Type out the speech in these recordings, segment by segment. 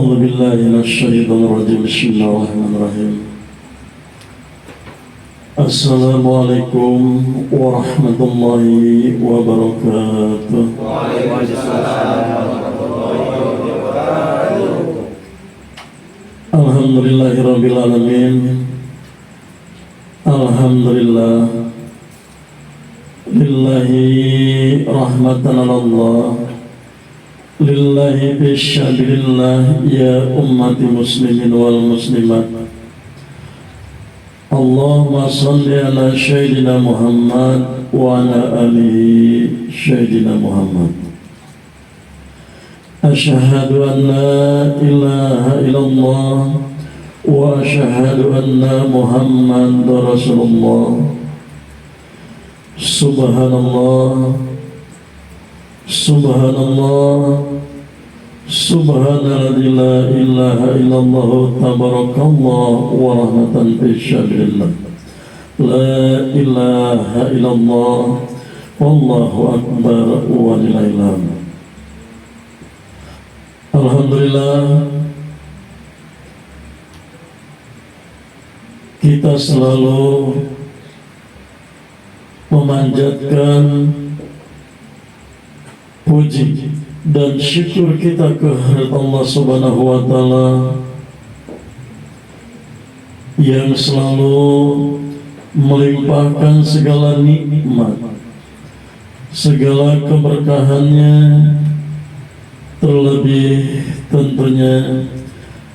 أعوذ بالله من الشيطان الرجيم. بسم الله الرحمن الرحيم. السلام عليكم ورحمة الله وبركاته. Alhamdulillahi Rabbil Alamin. Alhamdulillah. Lillahi rahmatan Allah. Lillahi bisyabilillah ya ummati muslimin wal muslimat. Allahumma salli ala Sayyidina Muhammad wa ala ali Sayyidina Muhammad. Asyhadu an la ilaha illallah wa asyhadu anna Muhammadar Rasulullah. Subhanallah, Subhanallah, Subhanalladzi la ilaha illallah, tabarakallah wa rahmatan bisyadrillah. La ilaha illallah, wallahu akbar wa lillahil hamd. Alhamdulillah, kita selalu memanjatkan puji dan syukur kita kehadirat Allah Subhanahu wa Ta'ala yang selalu melimpahkan segala nikmat, segala keberkahannya, terlebih tentunya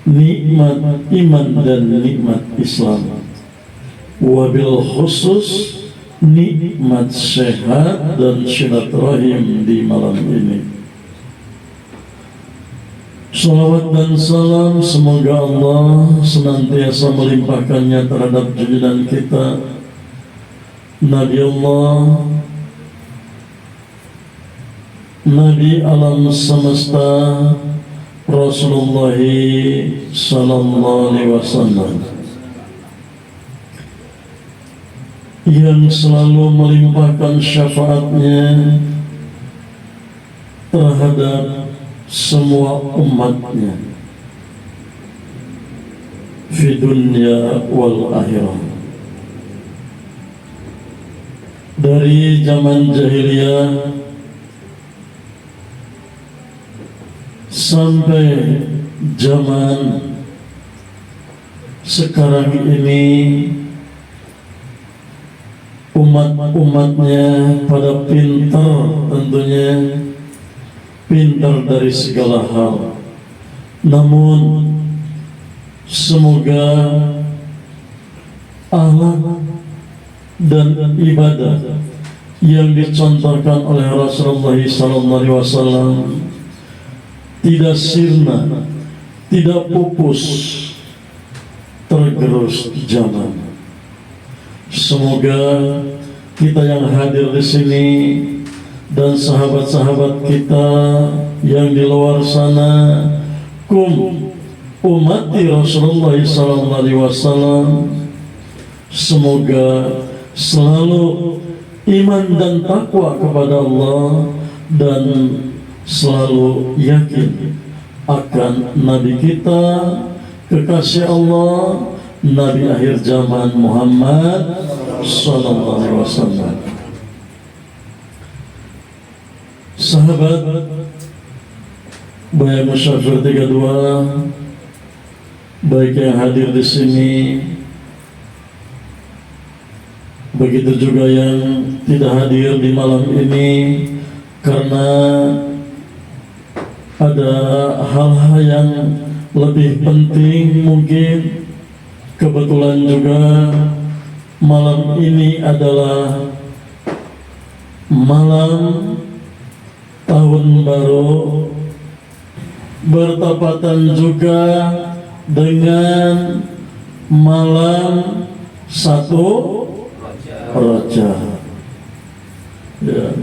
nikmat iman dan nikmat Islam, wabil khusus nikmat sehat dan silaturahim di malam ini. Salawat dan salam semoga Allah senantiasa melimpahkannya terhadap junjungan kita Nabi Allah, Nabi alam semesta, Rasulullah sallallahu alaihi wasallam, yang selalu melimpahkan syafaatnya terhadap semua umatnya fi dunya wal akhirah. Dari zaman jahiliyah sampai zaman sekarang ini, umat-umatnya pada pintar, tentunya pintar dari segala hal. Namun semoga akhlak dan ibadah yang dicontohkan oleh Rasulullah SAW tidak sirna, tidak pupus, tergerus zaman. Semoga kita yang hadir di sini dan sahabat-sahabat kita yang di luar sana, umati Rasulullah SAW, semoga selalu iman dan takwa kepada Allah dan selalu yakin akan Nabi kita, kekasih Allah, Nabi akhir zaman Muhammad sallallahu alaihi wasallam. Sahabat baik musyafir 32, baik yang hadir di sini, begitu juga yang tidak hadir di malam ini karena ada hal-hal yang lebih penting mungkin. Kebetulan juga malam ini adalah malam tahun baru, bertepatan juga dengan malam 1 Rajab. Ya.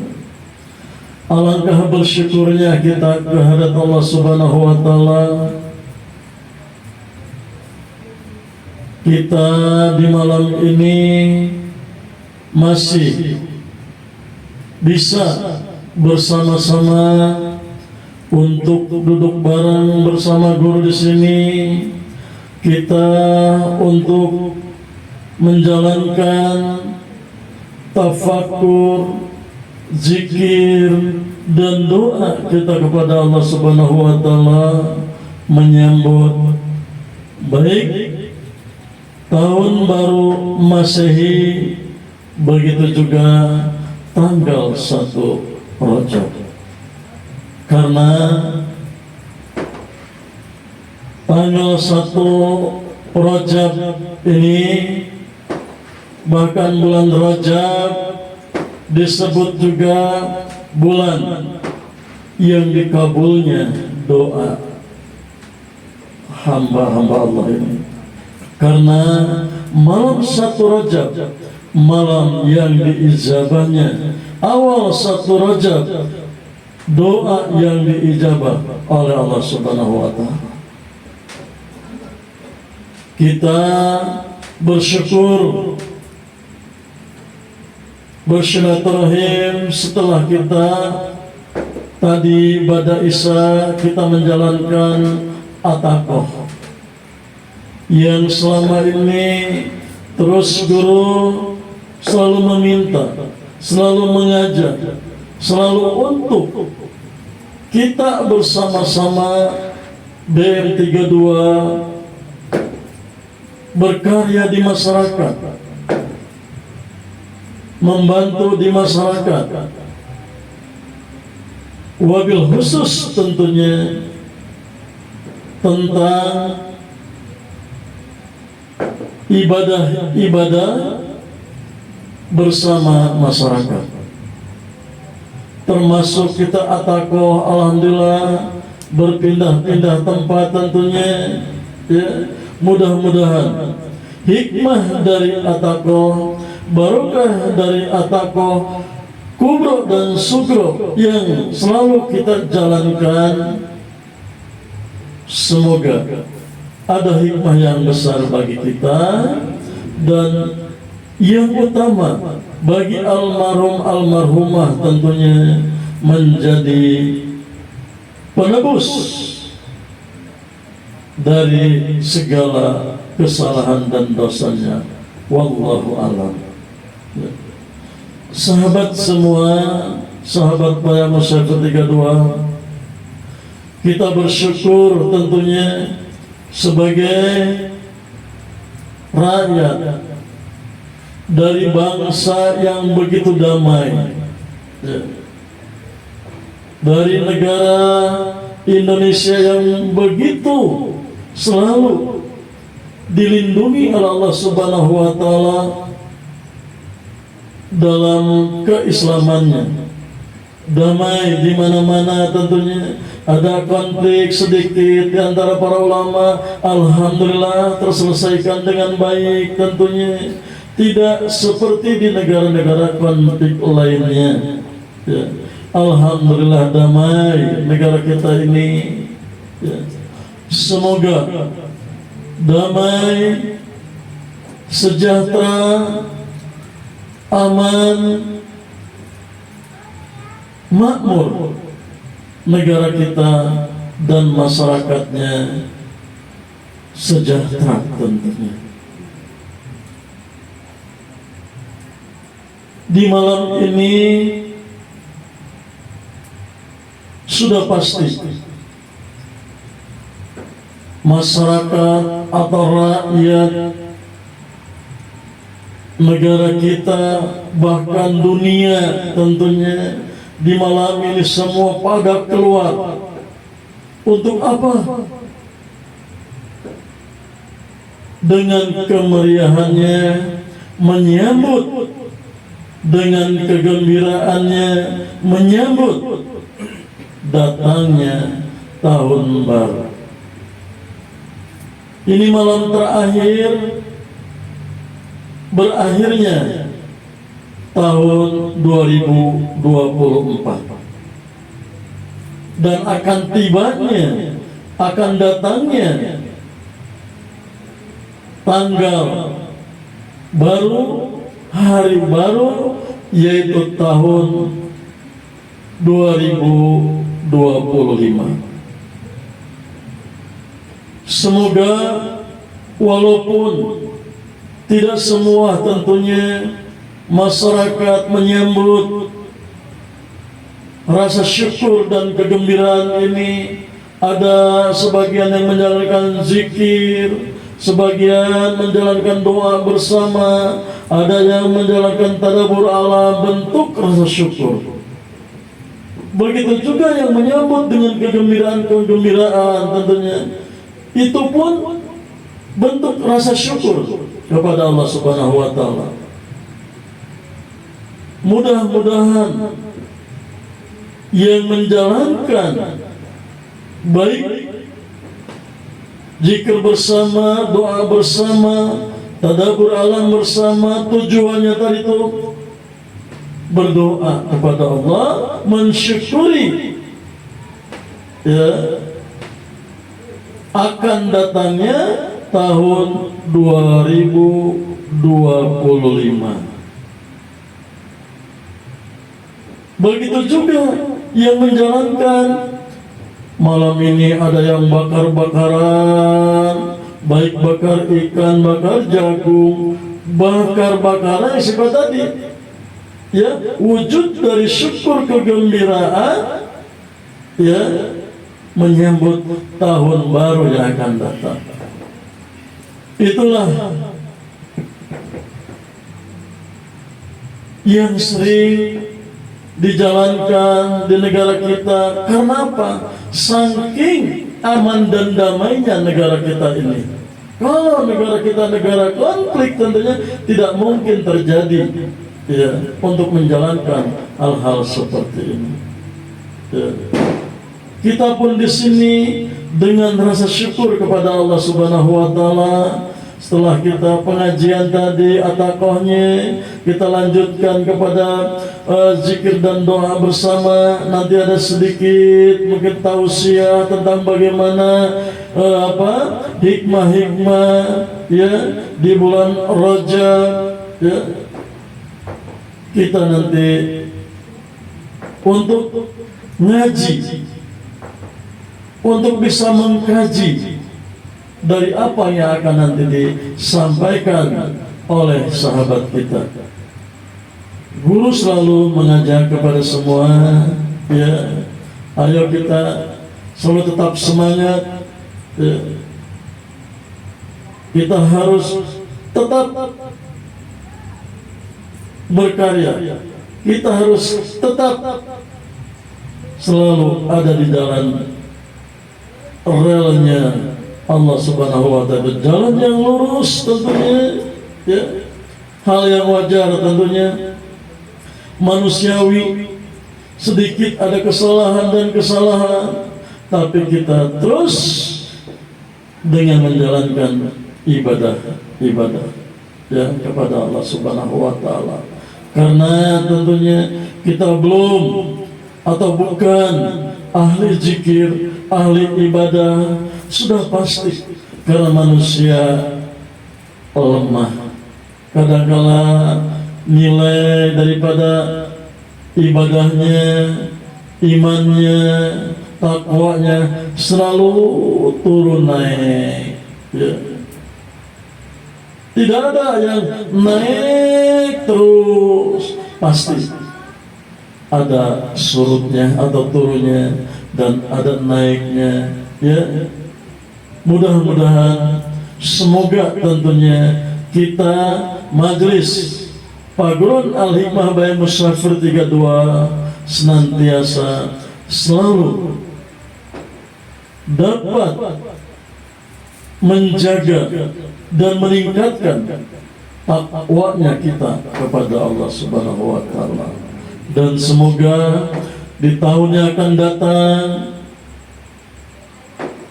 Alangkah bersyukurnya kita kehadirat Allah Subhanahu wa Ta'ala. Kita di malam ini masih bisa bersama-sama untuk duduk bareng bersama guru di sini, kita untuk menjalankan tafakur, zikir dan doa kita kepada Allah Subhanahu wa taala menyambut baik tahun baru Masehi, begitu juga tanggal 1 Rajab. Karena tanggal 1 Rajab ini, bahkan bulan Rajab disebut juga bulan yang dikabulnya doa hamba-hamba Allah ini. Karena malam 1 Rajab, malam yang diijabahnya, awal 1 Rajab, doa yang diijabah oleh Allah Subhanahu wa taala. Kita bersyukur, bersilaturahim setelah kita tadi pada Isya kita menjalankan atakoh yang selama ini terus guru selalu meminta, selalu mengajak, selalu untuk kita bersama-sama BM32 berkarya di masyarakat, membantu di masyarakat, wabil khusus tentunya tentang ibadah bersama masyarakat. Termasuk kita atakoh, alhamdulillah berpindah-pindah tempat tentunya, ya. Mudah-mudahan hikmah dari atakoh, barokah dari atakoh kubro dan sugro yang selalu kita jalankan, semoga ada hikmah yang besar bagi kita dan yang utama bagi almarhum almarhumah tentunya menjadi penebus dari segala kesalahan dan dosanya. Wallahu a'lam. Sahabat semua, sahabat Paya Masyarakat 32, kita bersyukur tentunya sebagai rakyat dari bangsa yang begitu damai, dari negara Indonesia yang begitu selalu dilindungi oleh Allah Subhanahu wa taala dalam keislamannya. Damai di mana-mana tentunya. Ada konflik sedikit di antara para ulama, alhamdulillah terselesaikan dengan baik tentunya. Tidak seperti di negara-negara konflik lainnya, ya. Alhamdulillah damai negara kita ini, ya. Semoga damai, sejahtera, aman, makmur negara kita dan masyarakatnya sejahtera tentunya. Di malam ini sudah pasti masyarakat atau rakyat negara kita, bahkan dunia tentunya, di malam ini semua pada keluar. Untuk apa? Dengan kemeriahannya, menyambut dengan kegembiraannya, menyambut datangnya tahun baru. Ini malam terakhir berakhirnya tahun 2024 dan akan tibanya, akan datangnya tanggal baru, hari baru, yaitu tahun 2025. Semoga walaupun tidak semua tentunya masyarakat menyambut rasa syukur dan kegembiraan ini, ada sebagian yang menjalankan zikir, sebagian menjalankan doa bersama, ada yang menjalankan tadabbur ala bentuk rasa syukur. Begitu juga yang menyambut dengan kegembiraan tentunya, itu pun bentuk rasa syukur kepada Allah Subhanahu wa Ta'ala. Mudah-mudahan yang menjalankan baik zikir bersama, doa bersama, tadabbur alam bersama, tujuannya tadi itu berdoa kepada Allah, mensyukuri ya akan datangnya tahun 2025. Begitu juga yang menjalankan malam ini, ada yang bakar-bakaran, baik bakar ikan, bakar jagung, bakar-bakaran seperti tadi, ya, wujud dari syukur kegembiraan, ya, menyambut tahun baru yang akan datang. Itulah yang sering dijalankan di negara kita. Karena apa? Saking aman dan damainya negara kita ini. Kalau negara kita negara konflik, tentunya tidak mungkin terjadi ya untuk menjalankan hal-hal seperti ini. Ya. Kita pun di sini dengan rasa syukur kepada Allah Subhanahu wa Ta'ala. Setelah kita pengajian tadi atakohnya, kita lanjutkan kepada zikir dan doa bersama. Nanti ada sedikit mungkin tausiah tentang bagaimana hikmah-hikmah ya di bulan Rajab ya. Kita nanti untuk ngaji, untuk bisa mengkaji dari apa yang akan nanti disampaikan oleh sahabat kita. Guru selalu mengajak kepada semua, ya, ayo kita selalu tetap semangat, ya. Kita harus tetap berkarya, kita harus tetap selalu ada di jalan relnya Allah Subhanahu wa Ta'ala, jalan yang lurus tentunya, ya. Hal yang wajar tentunya, manusiawi, sedikit ada kesalahan dan kesalahan, tapi kita terus dengan menjalankan ibadah ya kepada Allah Subhanahu wa Ta'ala. Karena tentunya kita belum atau bukan ahli zikir, ahli ibadah, sudah pasti, karena manusia lemah. Kadang-kala nilai daripada ibadahnya, imannya, takwanya selalu turun naik, ya. Tidak ada yang naik terus, pasti ada surutnya atau turunnya, dan ada naiknya, ya. Mudah-mudahan, semoga tentunya kita majelis Pagurun Al-Hikmah Bayan Musafir 32 senantiasa selalu dapat menjaga dan meningkatkan takwanya kita kepada Allah Subhanahu wa Ta'ala. Dan semoga di tahun yang akan datang,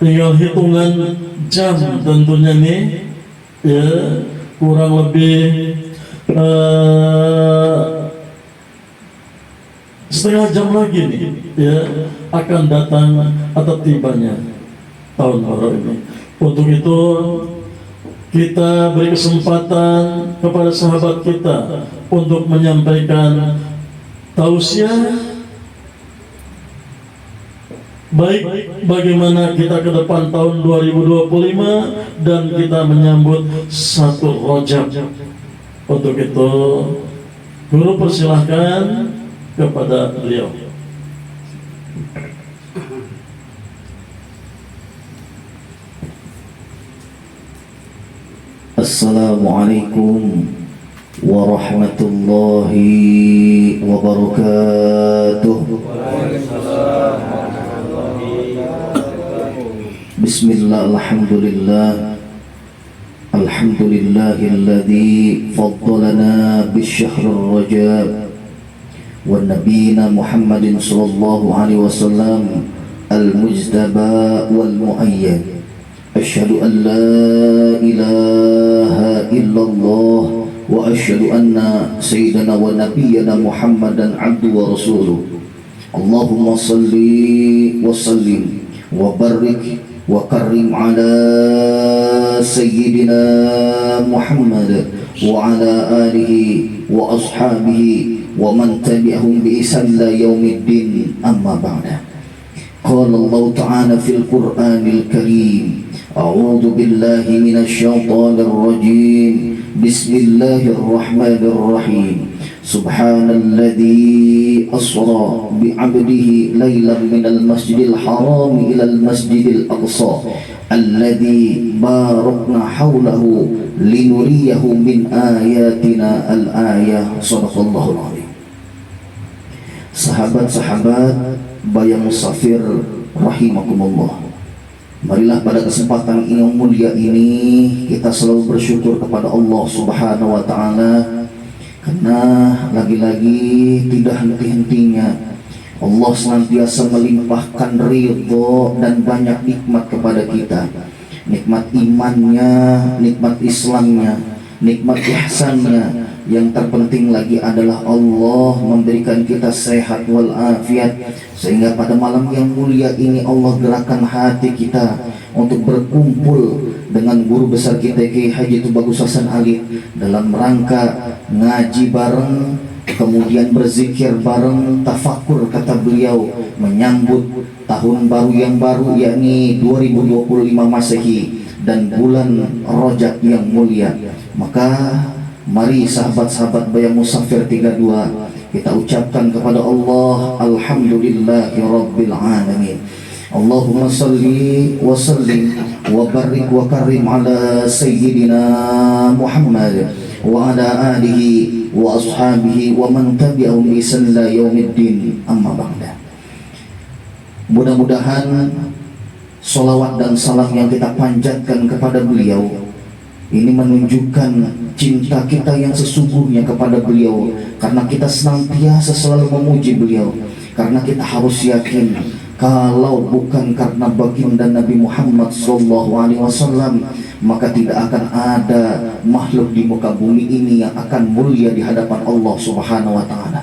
tinggal hitungan jam tentunya nih, ya, kurang lebih setengah jam lagi nih, ya, akan datang atau tibanya tahun baru ini. Untuk itu kita beri kesempatan kepada sahabat kita untuk menyampaikan tausiah baik bagaimana kita ke depan tahun 2025 dan kita menyambut 1 Rajab. Untuk itu guru persilahkan kepada beliau. Assalamualaikum warahmatullahi wabarakatuh. Bismillah, alhamdulillah, alhamdulillahilladzi faddalana bisyahril rajab wa nabiyina Muhammadin sallallahu alaihi wasallam al-mujtaba wal muayyad. Asyhadu an la ilaha illallah wa asyhadu anna sayyidana wa nabiyyana Muhammadan abduhu wa rasuluh. Allahumma salli wa sallim wa barik wa karim ala sayyidina Muhammad wa ala alihi wa ashabihi wa man tabi'ahum bi ihsan ila yaumiddin, amma ba'da. Qala Allah ta'ala fil Qur'anil Karim, a'udzu billahi minasy syaithanir rajim. Bismillahirrahmanirrahim. Subhanalladzi asra bi'abdihi lailan minal masjidil haram ilal masjidil aqsa alladzi barakna haulahu linuriyahu min ayatina al-ayah. Shadaqallahul azim. Sahabat-sahabat Bayang Musafir rahimakumullah, marilah pada kesempatan yang mulia ini kita selalu bersyukur kepada Allah Subhanahu wa ta'ala, karena lagi-lagi tidak henti-hentinya Allah senantiasa melimpahkan ridho dan banyak nikmat kepada kita. Nikmat imannya, nikmat Islamnya, nikmat ihsannya. Yang terpenting lagi adalah Allah memberikan kita sehat walafiat, sehingga pada malam yang mulia ini Allah gerakkan hati kita untuk berkumpul dengan guru besar kita Kiai Haji Tubagus Hasan Ali dalam rangka ngaji bareng, kemudian berzikir bareng, tafakur kata beliau, menyambut tahun baru yang baru, yakni 2025 Masehi dan bulan Rajab yang mulia. Maka mari sahabat-sahabat Bayang Musafir 32 kita ucapkan kepada Allah alhamdulillahi rabbil alamin. Allahumma salli wa sallim wa barik wa karim ala sayyidina Muhammad wa ala alihi wa ashabihi wa man tabi'ahum bi ihsan ila yaumiddin, amma ba'da. Mudah-mudahan salawat dan salam yang kita panjatkan kepada beliau ini menunjukkan cinta kita yang sesungguhnya kepada beliau, karena kita senantiasa selalu memuji beliau, karena kita harus yakin kalau bukan karena baginda Nabi Muhammad SAW, maka tidak akan ada makhluk di muka bumi ini yang akan mulia di hadapan Allah Subhanahu wa ta'ala.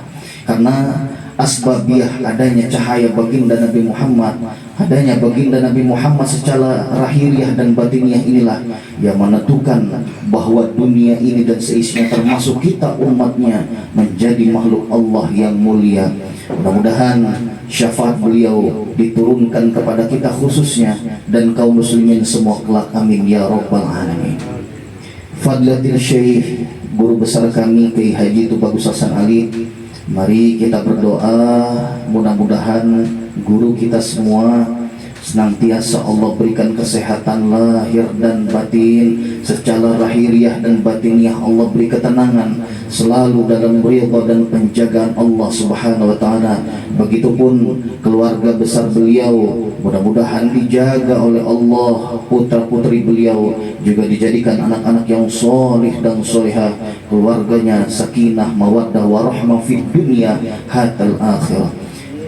Karena asbabiah adanya cahaya baginda Nabi Muhammad, adanya baginda Nabi Muhammad secara rahiriah dan batiniah inilah yang menentukan bahwa dunia ini dan seisinya termasuk kita umatnya menjadi makhluk Allah yang mulia. Mudah-mudahan syafaat beliau diturunkan kepada kita khususnya dan kaum muslimin semua kelak, amin ya rabbal alamin. Fadlatil Syekh guru besar kami Kiai Haji Tubagus Hasan Ali, mari kita berdoa mudah-mudahan guru kita semua senantiasa Allah berikan kesehatan lahir dan batin, secara lahiriah dan batiniah Allah beri ketenangan selalu dalam ridha dan penjagaan Allah Subhanahu wa ta'ala. Begitupun keluarga besar beliau, mudah-mudahan dijaga oleh Allah, putra putri beliau juga dijadikan anak-anak yang solih dan solihah, keluarganya sakinah mawaddah warahmah fid dunya hatal akhirah.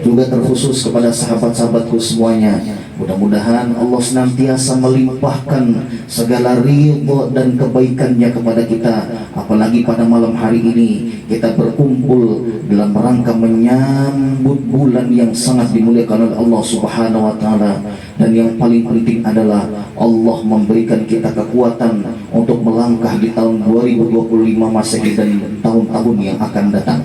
Juga terkhusus kepada sahabat-sahabatku semuanya, mudah-mudahan Allah senantiasa melimpahkan segala ridho dan kebaikannya kepada kita. Apalagi pada malam hari ini kita berkumpul dalam rangka menyambut bulan yang sangat dimuliakan oleh Allah Subhanahu wa ta'ala. Dan yang paling penting adalah Allah memberikan kita kekuatan untuk melangkah di tahun 2025 Masehi dan tahun-tahun yang akan datang.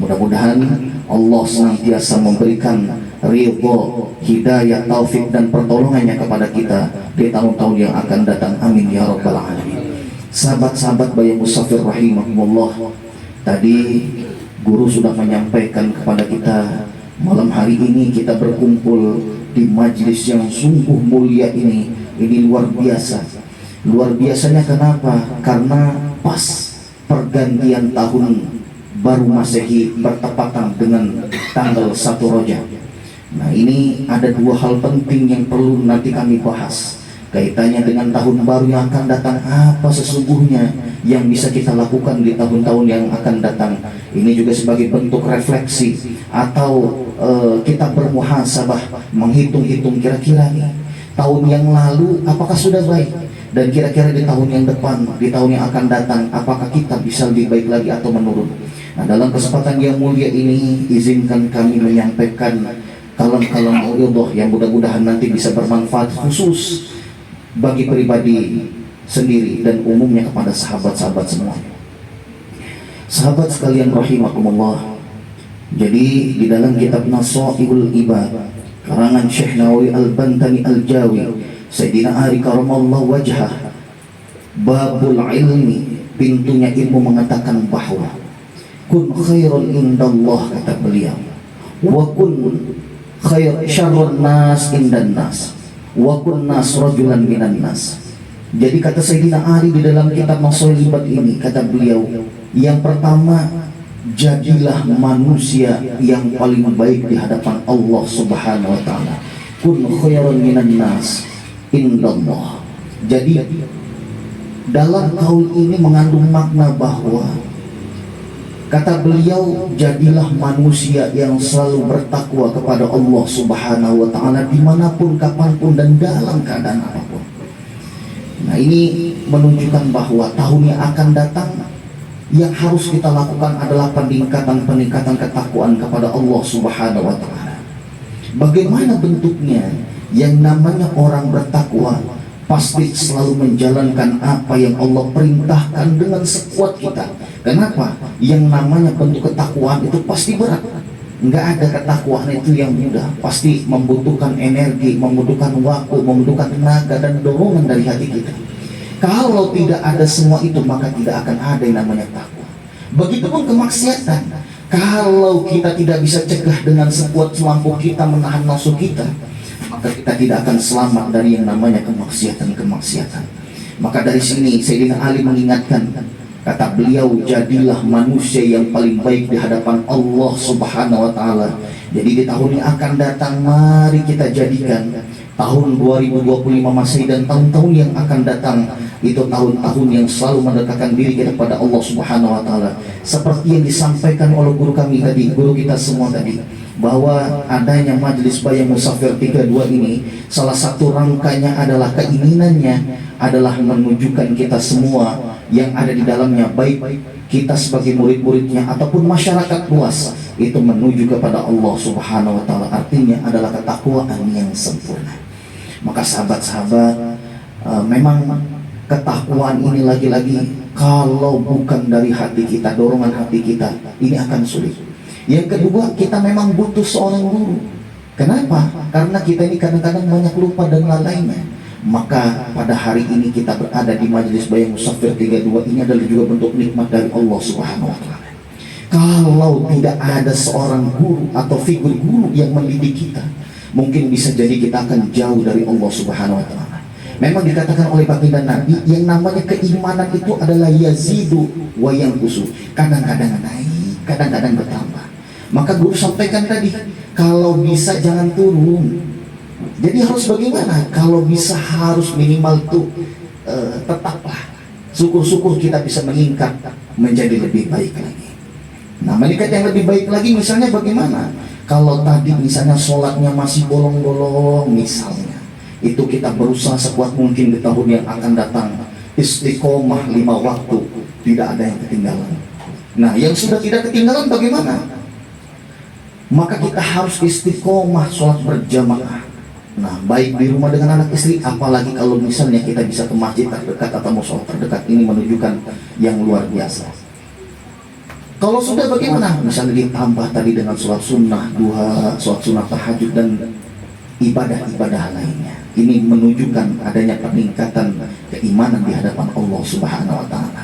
Mudah-mudahan Allah senantiasa memberikan ridho, hidayah, taufik dan pertolongannya kepada kita di tahun-tahun yang akan datang. Amin ya rabbal alamin. Sahabat-sahabat Bayan Musafir rahimahumullah, tadi guru sudah menyampaikan kepada kita, malam hari ini kita berkumpul di majlis yang sungguh mulia ini luar biasa. Luar biasanya kenapa? Karena pas pergantian tahun baru Masehi bertepatan dengan tanggal 1 Rajab. Nah, ini ada dua hal penting yang perlu nanti kami bahas kaitannya dengan tahun baru yang akan datang. Apa sesungguhnya yang bisa kita lakukan di tahun-tahun yang akan datang? Ini juga sebagai bentuk refleksi atau kita bermuhasabah, menghitung-hitung kira-kira nih tahun yang lalu apakah sudah baik, dan kira-kira di tahun yang depan, di tahun yang akan datang, apakah kita bisa lebih baik lagi atau menurun. Nah, dalam kesempatan yang mulia ini, izinkan kami menyampaikan kalam-kalam Allah yang mudah-mudahan nanti bisa bermanfaat khusus bagi pribadi sendiri dan umumnya kepada sahabat-sahabat semua. Sahabat sekalian rahimakumullah, jadi di dalam kitab Nasaihul Ibad karangan Syekh Nawawi Al-Bantani Al-Jawi, Sayyidina Ali karamallahu wajhah, babul ilmi, pintunya ilmu, mengatakan bahwa kun khairun indallah, kata beliau, wa kun syarrun nas indan nas, wa kun nas rajulan minan nas. Jadi kata Sayyidina Ali di dalam kitab Nasaihul Ibad ini, kata beliau, yang pertama, jadilah manusia yang paling baik di hadapan Allah Subhanahu wa taala. Kun khairun minan nas indallah. Jadi dalam kaul ini mengandung makna bahwa, kata beliau, jadilah manusia yang selalu bertakwa kepada Allah Subhanahu wa taala dimanapun, kapanpun, dan dalam keadaan apapun. Nah, ini menunjukkan bahwa tahun yang akan datang yang harus kita lakukan adalah peningkatan ketakwaan kepada Allah Subhanahu wa taala. Bagaimana bentuknya? Yang namanya orang bertakwa pasti selalu menjalankan apa yang Allah perintahkan dengan sekuat kita. Kenapa? Yang namanya bentuk ketakwaan itu pasti berat. Enggak ada ketakwaan itu yang mudah. Pasti membutuhkan energi, membutuhkan waktu, membutuhkan tenaga dan dorongan dari hati kita. Kalau tidak ada semua itu, maka tidak akan ada yang namanya takwa. Begitupun kemaksiatan. Kalau kita tidak bisa cegah dengan sekuat semampu kita menahan nafsu kita, maka kita tidak akan selamat dari yang namanya kemaksiatan. Maka dari sini Sayyidina Ali mengingatkan, kata beliau, jadilah manusia yang paling baik di hadapan Allah Subhanahu wa taala. Jadi di tahun yang akan datang, mari kita jadikan tahun 2025 Masehi dan tahun-tahun yang akan datang itu tahun-tahun yang selalu mendekatkan diri kita kepada Allah Subhanahu wa taala. Seperti yang disampaikan oleh guru kami tadi, guru kita semua tadi, bahwa adanya Majelis Bayan Musafir 32 ini, salah satu rangkanya adalah keinginannya adalah menunjukkan kita semua yang ada di dalamnya, baik kita sebagai murid-muridnya ataupun masyarakat luas, itu menuju kepada Allah Subhanahu wa taala. Artinya adalah ketakwaan yang sempurna. Maka sahabat-sahabat, memang ketakwaan ini lagi-lagi kalau bukan dari hati kita, dorongan hati kita, ini akan sulit. Yang kedua, kita memang butuh seorang guru. Kenapa? Karena kita ini kadang-kadang banyak lupa dan lalainya. Maka pada hari ini kita berada di Majelis Bayan Musafir 32 ini adalah juga bentuk nikmat dari Allah Subhanahu wa taala. Kalau tidak ada seorang guru atau figur guru yang mendidik kita, mungkin bisa jadi kita akan jauh dari Allah Subhanahu wa taala. Memang dikatakan oleh baginda Nabi, yang namanya keimanan itu adalah yazidu wa yanqusu. Kadang-kadang naik, kadang-kadang bertambah. Maka guru sampaikan tadi, kalau bisa jangan turun. Jadi harus bagaimana? Kalau bisa harus minimal tuh tetaplah. Syukur-syukur kita bisa meningkat menjadi lebih baik lagi. Nah, meningkat yang lebih baik lagi misalnya bagaimana? Kalau tadi misalnya sholatnya masih bolong-bolong misalnya, itu kita berusaha sekuat mungkin di tahun yang akan datang istiqomah 5 waktu, tidak ada yang ketinggalan. Nah, yang sudah tidak ketinggalan bagaimana? Maka kita harus istiqomah sholat berjamaah. Nah, baik di rumah dengan anak istri, apalagi kalau misalnya kita bisa ke masjid terdekat atau musola terdekat, ini menunjukkan yang luar biasa. Kalau sudah bagaimana? Misalnya ditambah tadi dengan sholat sunnah duha, sholat sunnah tahajud, dan ibadah-ibadah lainnya. Ini menunjukkan adanya peningkatan keimanan di hadapan Allah Subhanahu wa Ta'ala.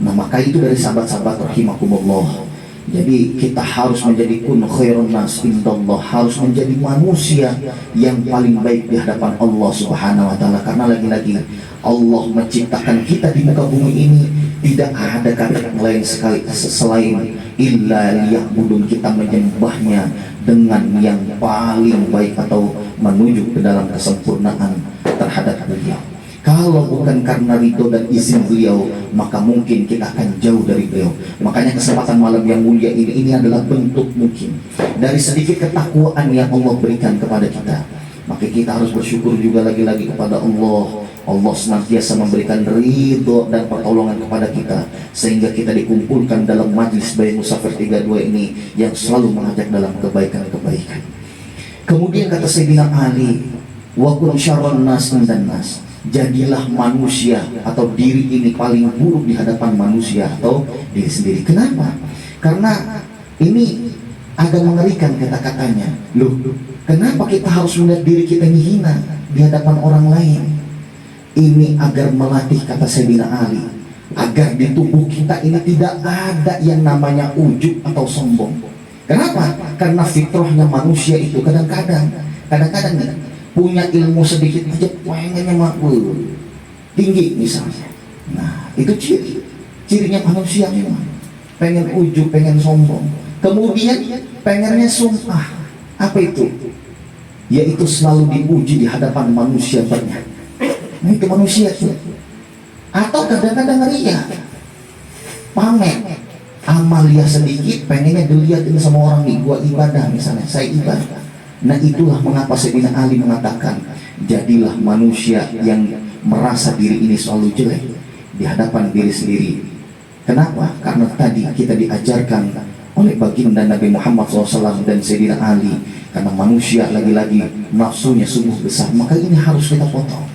Nah, maka itu dari sahabat-sahabat rahimakumullah. Jadi kita harus menjadi kun khairun nas indallah, harus menjadi manusia yang paling baik di hadapan Allah Subhanahu wa Ta'ala. Karena lagi-lagi Allah menciptakan kita di muka bumi ini, tidak ada kata yang lain sekali selain illa liya'budun, kita menyembahnya dengan yang paling baik atau menuju ke dalam kesempurnaan terhadap beliau. Kalau bukan karena ridho dan izin beliau, maka mungkin kita akan jauh dari beliau. Makanya kesempatan malam yang mulia ini adalah bentuk mungkin dari sedikit ketakwaan yang Allah berikan kepada kita. Maka kita harus bersyukur juga lagi-lagi kepada Allah. Allah senantiasa memberikan ridho dan pertolongan kepada kita, sehingga kita dikumpulkan dalam majlis Bayi Musafir 32 ini yang selalu mengajak dalam kebaikan-kebaikan. Kemudian kata Sayyidina Ali, wa kun syarrun nas dan nas, jadilah manusia atau diri ini paling buruk di hadapan manusia atau diri sendiri. Kenapa? Karena ini agak mengerikan kata-katanya. Loh, kenapa kita harus melihat diri kita ini hina di hadapan orang lain? Ini agar melatih, kata Sayyidina Ali, agar di tubuh kita ini tidak ada yang namanya ujub atau sombong. Kenapa? Karena fitrahnya manusia itu kadang-kadang punya ilmu sedikit aja pengennya tinggi misalnya. Nah, itu cirinya manusia memang. Pengen ujub, pengen sombong. Kemudian pengennya sumpah. Apa itu? Yaitu selalu diuji di hadapan manusia banyak. Nah, itu manusia itu. Atau kadang-kadang ria, pamer, amalia sedikit, pengennya dilihatin sama orang nih, gua ibadah misalnya, saya ibadah. Nah, itulah mengapa Sayyidina Ali mengatakan, jadilah manusia yang merasa diri ini selalu jelek di hadapan diri sendiri. Kenapa? Karena tadi kita diajarkan oleh baginda Nabi Muhammad SAW dan Sayyidina Ali, karena manusia lagi-lagi nafsunya sungguh besar. Maka ini harus kita potong,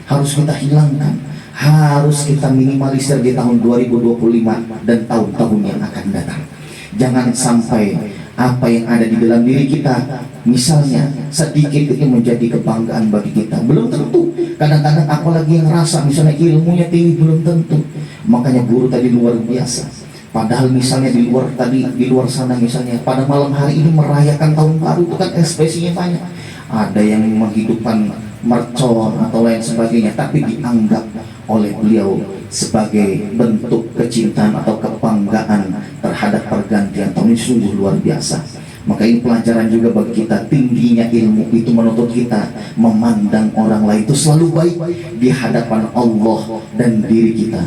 harus kita hilangkan, harus kita minimalisir di tahun 2025 dan tahun-tahun yang akan datang. Jangan sampai apa yang ada di dalam diri kita, misalnya sedikit itu menjadi kebanggaan bagi kita. Belum tentu. Kadang-kadang apalagi yang rasa misalnya ilmunya tinggi, belum tentu. Makanya guru tadi luar biasa. Padahal misalnya di luar sana misalnya pada malam hari ini merayakan tahun baru, itu kan ekspresinya banyak. Ada yang menghidupkan mercon atau lain sebagainya, tapi dianggap oleh beliau sebagai bentuk kecintaan atau kebanggaan terhadap pergantian tahun. Ini sungguh luar biasa. Maka ini pelajaran juga bagi kita. Tingginya ilmu itu menuntut kita memandang orang lain itu selalu baik di hadapan Allah dan diri kita.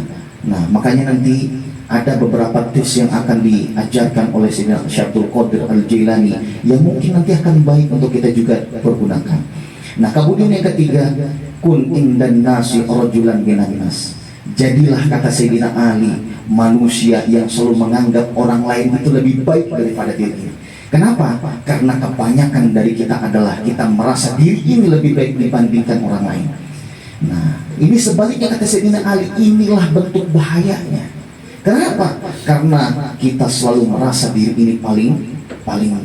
Nah, makanya nanti ada beberapa tips yang akan diajarkan oleh Sayyidina Syekh Abdul Qadir Al-Jailani yang mungkin nanti akan baik untuk kita juga pergunakan. Nah, kemudian yang ketiga, kun indan nasi rajulan minan nas. Jadilah, kata Sayyidina Ali, manusia yang selalu menganggap orang lain itu lebih baik daripada diri. Kenapa? Karena kebanyakan dari kita adalah kita merasa diri ini lebih baik dibandingkan orang lain. Nah, ini sebaliknya, kata Sayyidina Ali, inilah bentuk bahayanya. Kenapa? Karena kita selalu merasa diri ini paling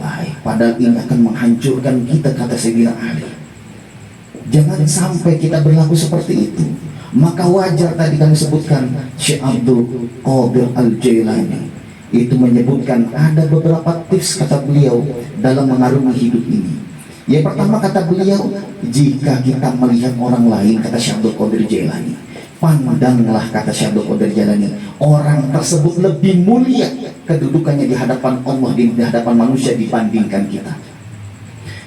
baik, padahal ini akan menghancurkan kita, kata Sayyidina Ali. Jangan sampai kita berlaku seperti itu. Maka wajar tadi kami sebutkan Syekh Abdul Qadir Al-Jailani itu menyebutkan ada beberapa tips, kata beliau, dalam mengarungi hidup ini. Yang pertama, kata beliau, jika kita melihat orang lain, kata Syekh Abdul Qadir Jailani, pandanglah, kata Syekh Abdul Qadir Jailani, orang tersebut lebih mulia kedudukannya di hadapan Allah, di hadapan manusia dibandingkan kita.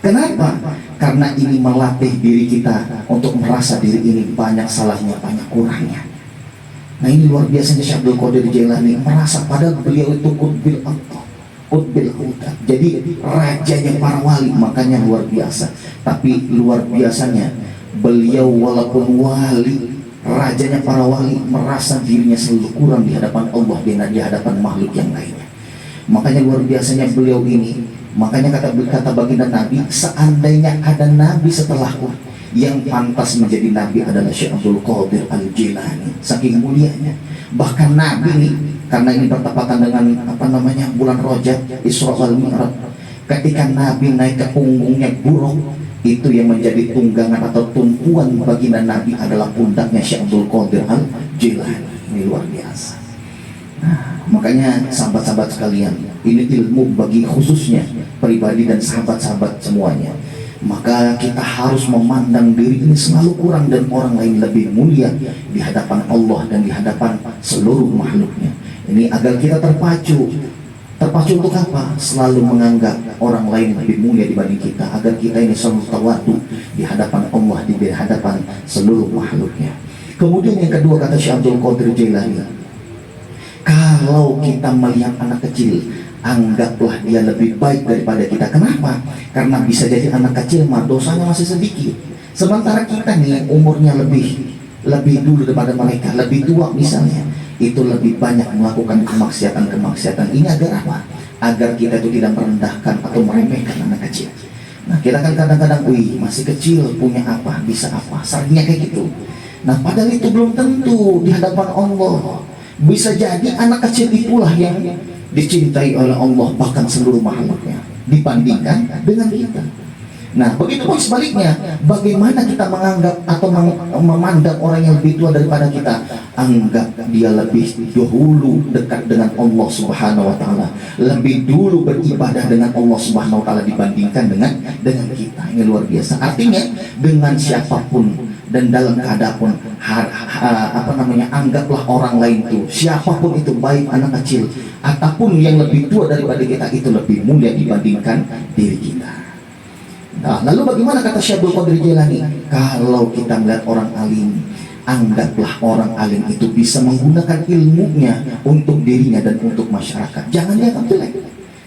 Kenapa? Karena ini melatih diri kita untuk merasa diri ini banyak salahnya, banyak kurangnya. Nah, ini luar biasanya Syekh Abdul Qadir Jailani merasa padahal beliau itu qutbil autat. Jadi rajanya para wali, makanya luar biasa. Tapi luar biasanya beliau walaupun wali, rajanya para wali, merasa dirinya selalu kurang di hadapan Allah dan di hadapan makhluk yang lainnya. Makanya luar biasanya beliau ini. Makanya kata baginda Nabi, seandainya ada Nabi setelahku, yang pantas menjadi Nabi adalah Syekh Abdul Qadir Al-Jailani. Saking mulianya. Bahkan Nabi ini karena ini bertepatan dengan bulan Rajab, Isra wal Mi'raj. Ketika Nabi naik ke punggungnya buruk, itu yang menjadi tunggangan atau tumpuan baginda Nabi adalah pundaknya Syekh Abdul Qadir Al-Jilani. Ini luar biasa. Nah, makanya sahabat-sahabat sekalian, ini ilmu bagi khususnya pribadi dan sahabat-sahabat semuanya. Maka kita harus memandang diri ini selalu kurang dan orang lain lebih mulia di hadapan Allah dan di hadapan seluruh makhluknya. Ini agar kita terpacu untuk apa? Selalu menganggap orang lain lebih mulia dibanding kita, agar kita ini selalu tawadu di hadapan Allah, di hadapan seluruh makhluknya. Kemudian yang kedua, kata Syekh Abdul Qadir Jailani, kalau kita melihat anak kecil, anggaplah dia lebih baik daripada kita. Kenapa? Karena bisa jadi anak kecil mah dosanya masih sedikit, sementara kita nih umurnya lebih dulu daripada mereka, lebih tua misalnya, itu lebih banyak melakukan kemaksiatan. Ini agar apa? Agar kita itu tidak merendahkan atau meremehkan anak kecil. Nah, kita kan kadang-kadang, wih masih kecil, punya apa, bisa apa, seringnya kayak gitu. Nah, padahal itu belum tentu di hadapan Allah. Bisa jadi anak kecil itulah yang dicintai oleh Allah, bahkan seluruh makhluknya, dibandingkan dengan kita. Nah, begitu pun sebaliknya, bagaimana kita menganggap atau memandang orang yang lebih tua daripada kita? Anggap dia lebih dahulu dekat dengan Allah Subhanahu wa taala, lebih dulu beribadah dengan Allah Subhanahu wa taala dibandingkan dengan kita. Ini luar biasa. Artinya dengan siapapun dan dalam keadaan pun anggaplah orang lain itu, siapapun itu, baik anak kecil ataupun yang lebih tua daripada kita, itu lebih mulia dibandingkan diri kita. Nah, lalu bagaimana kata Syekh Abdul Qadir Jailani? Kalau kita melihat orang alim, anggaplah orang alim itu bisa menggunakan ilmunya untuk dirinya dan untuk masyarakat. Jangan dianggap jelek.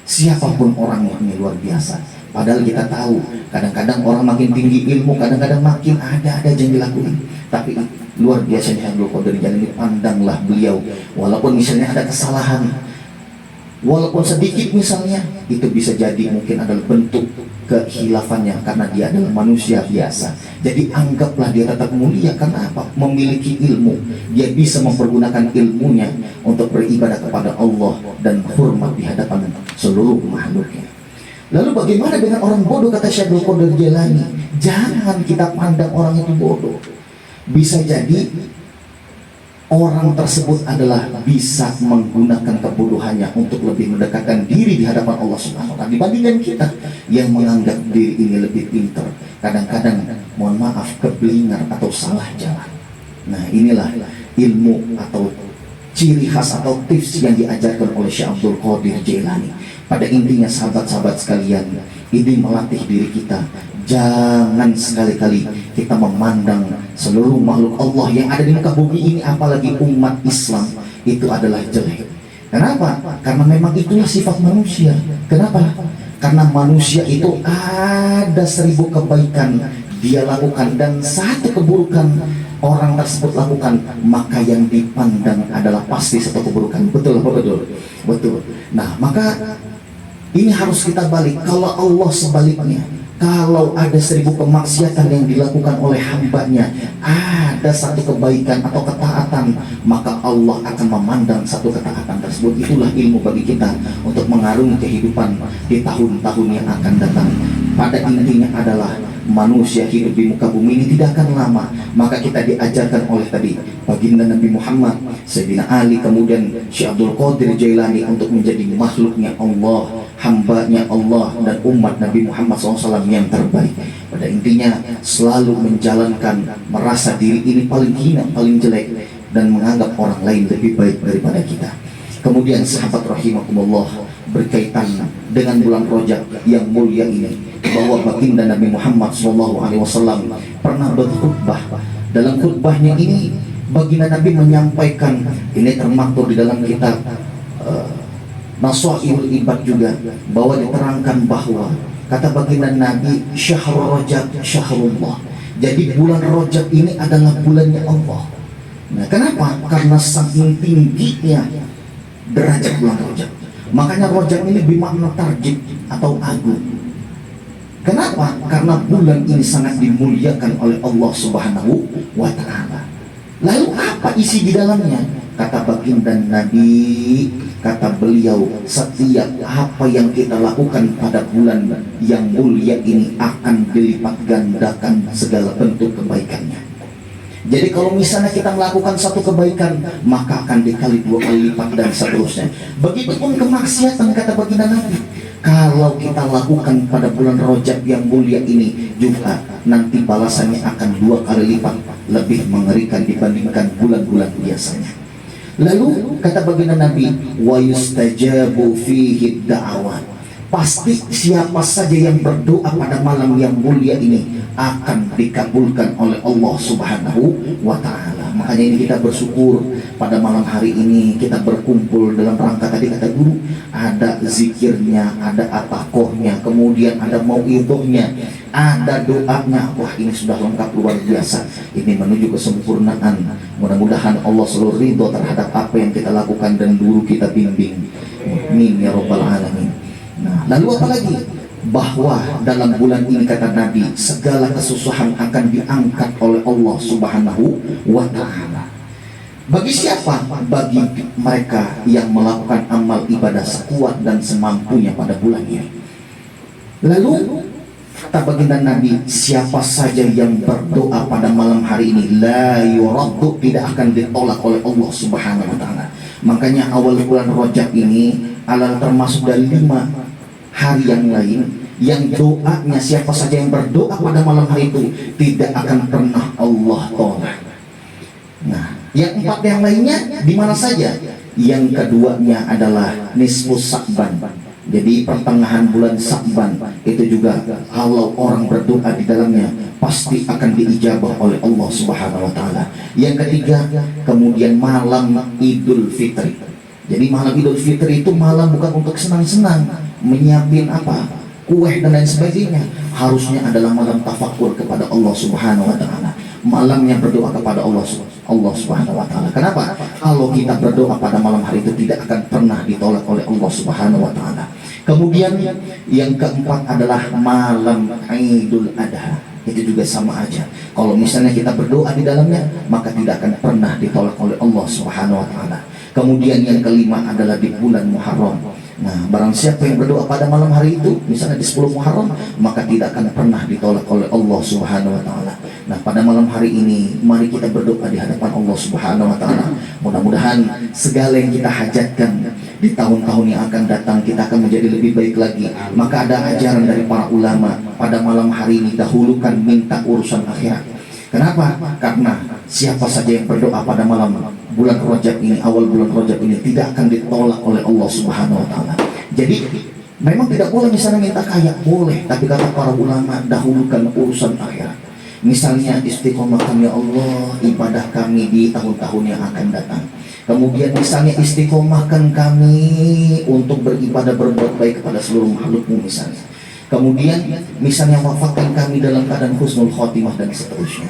Siapapun orangnya, ini luar biasa. Padahal kita tahu, kadang-kadang orang makin tinggi ilmu, kadang-kadang makin ada aja yang dilakukan. Tapi luar biasa Syekh Abdul Qadir Jailani, pandanglah beliau, walaupun misalnya ada kesalahan, walaupun sedikit misalnya, itu bisa jadi mungkin adalah bentuk kehilafannya karena dia adalah manusia biasa. Jadi anggaplah dia tetap mulia karena apa? Memiliki ilmu. Dia bisa mempergunakan ilmunya untuk beribadah kepada Allah dan hormat di hadapan seluruh makhluknya. Lalu bagaimana dengan orang bodoh, kata Syekh Abdul Qadir Jailani? Jangan kita pandang orang itu bodoh. Bisa jadi orang tersebut adalah bisa menggunakan kebodohannya untuk lebih mendekatkan diri di hadapan Allah Subhanahu wa taala dibandingkan kita yang menganggap diri ini lebih pintar. Kadang-kadang, mohon maaf, keblinger atau salah jalan. Nah, inilah ilmu atau ciri khas atau tips yang diajarkan oleh Syekh Abdul Qadir Jailani. Pada intinya, sahabat-sahabat sekalian, ini melatih diri kita. Jangan sekali-kali kita memandang seluruh makhluk Allah yang ada di muka bumi ini, apalagi umat Islam, itu adalah jelek. Kenapa? Karena memang itulah sifat manusia. Kenapa? Karena manusia itu ada 1000 kebaikan dia lakukan dan 1 keburukan orang tersebut lakukan, maka yang dipandang adalah pasti 1 keburukan. Betul apa betul? Betul. Nah, maka ini harus kita balik. Kalau Allah sebaliknya, kalau ada 1000 kemaksiatan yang dilakukan oleh hambanya, ada 1 kebaikan atau ketaatan, maka Allah akan memandang 1 ketaatan tersebut. Itulah ilmu bagi kita untuk mengarungi kehidupan di tahun-tahun yang akan datang. Pada intinya adalah manusia hidup di muka bumi ini tidak akan lama. Maka kita diajarkan oleh tadi baginda Nabi Muhammad, Sayyidina Ali, kemudian Syekh Abdul Qadir Jailani untuk menjadi makhluknya Allah, hambanya Allah dan umat Nabi Muhammad SAW yang terbaik. Pada intinya selalu menjalankan, merasa diri ini paling hina, paling jelek, dan menganggap orang lain lebih baik daripada kita. Kemudian sahabat rahimakumullah, berkaitan dengan bulan Rajab yang mulia ini, bahwa baginda Nabi Muhammad SAW pernah berkhutbah. Dalam khutbahnya ini baginda Nabi menyampaikan, ini termaktub di dalam kitab Nasaihul Ibad juga, bahwa diterangkan bahwa kata baginda Nabi, Syahrul Rajab Syahrullah. Jadi bulan Rajab ini adalah bulannya Allah. Nah, kenapa? Karena saking tingginya derajat bulan Rajab. Makanya Rajab ini bermakna tarjib atau agung. Kenapa? Karena bulan ini sangat dimuliakan oleh Allah Subhanahu wa taala. Lalu apa isi di dalamnya? kata baginda Nabi, kata beliau, setiap apa yang kita lakukan pada bulan yang mulia ini akan dilipat gandakan segala bentuk kebaikannya. Jadi kalau misalnya kita melakukan satu kebaikan, maka akan dikali 2 kali lipat dan seterusnya. Begitupun kemaksiatan, kata baginda Nabi, kalau kita lakukan pada bulan Rajab yang mulia ini juga, nanti balasannya akan 2 kali lipat, lebih mengerikan dibandingkan bulan-bulan biasanya. Lalu kata baginda Nabi, wa yustajabu fihi da'awat, pasti siapa saja yang berdoa pada malam yang mulia ini akan dikabulkan oleh Allah Subhanahu wa ta'ala. Makanya ini kita bersyukur pada malam hari ini kita berkumpul dalam rangka, tadi kata guru, ada zikirnya, ada atakohnya, kemudian ada mauidhahnya, ada doanya. Wah, ini sudah lengkap luar biasa. Ini menuju kesempurnaan. Mudah-mudahan Allah selalu ridho terhadap apa yang kita lakukan dan guru kita bimbing. Amin ya rabbal alamin. Nah, lalu apa lagi? Bahwa dalam bulan ini, kata Nabi, segala kesusahan akan diangkat oleh Allah Subhanahu wa ta'ala. Bagi siapa? Bagi mereka yang melakukan amal ibadah sekuat dan semampunya pada bulan ini. Lalu kata baginda Nabi, siapa saja yang berdoa pada malam hari ini, la yuraddu, tidak akan ditolak oleh Allah Subhanahu wa ta'ala. Makanya awal bulan Rajab ini adalah termasuk dari 5 hari yang lain yang doanya siapa saja yang berdoa pada malam hari itu tidak akan pernah Allah tolak. Nah, yang 4 yang lainnya di mana saja? Yang keduanya adalah nisfus Sa'ban. Jadi pertengahan bulan Sa'ban itu juga kalau orang berdoa di dalamnya pasti akan diijabah oleh Allah Subhanahu wa taala. Yang ketiga, kemudian malam Idul Fitri. Jadi malam Idul Fitri itu malam bukan untuk senang-senang, menyiapin apa, kue dan lain sebagainya. Harusnya adalah malam tafakur kepada Allah Subhanahu wa ta'ala, malam yang berdoa kepada Allah Subhanahu wa ta'ala. Kenapa? Kalau kita berdoa pada malam hari itu tidak akan pernah ditolak oleh Allah Subhanahu wa ta'ala. Kemudian yang keempat adalah malam Idul Adha. Itu juga sama aja. Kalau misalnya kita berdoa di dalamnya, maka tidak akan pernah ditolak oleh Allah Subhanahu wa ta'ala. Kemudian yang kelima adalah di bulan Muharram. Nah, barang siapa yang berdoa pada malam hari itu, misalnya di 10 Muharram, maka tidak akan pernah ditolak oleh Allah Subhanahu wa ta'ala. Nah, pada malam hari ini mari kita berdoa di hadapan Allah Subhanahu wa ta'ala. Mudah-mudahan segala yang kita hajatkan di tahun-tahun yang akan datang kita akan menjadi lebih baik lagi. Maka ada ajaran dari para ulama, pada malam hari ini dahulukan minta urusan akhirat. Kenapa? Karena siapa saja yang berdoa pada malam bulan Rajab ini, awal bulan Rajab ini, tidak akan ditolak oleh Allah Subhanahu wa ta'ala. Jadi memang tidak boleh misalnya minta kaya, boleh, tapi kata para ulama dahulukan urusan akhirat. Misalnya istiqomah kami ya Allah, ibadah kami di tahun-tahun yang akan datang. Kemudian misalnya istiqomahkan kami untuk beribadah berbuat baik kepada seluruh makhlukmu misalnya. Kemudian misalnya wafatkan kami dalam keadaan husnul khotimah dan seterusnya.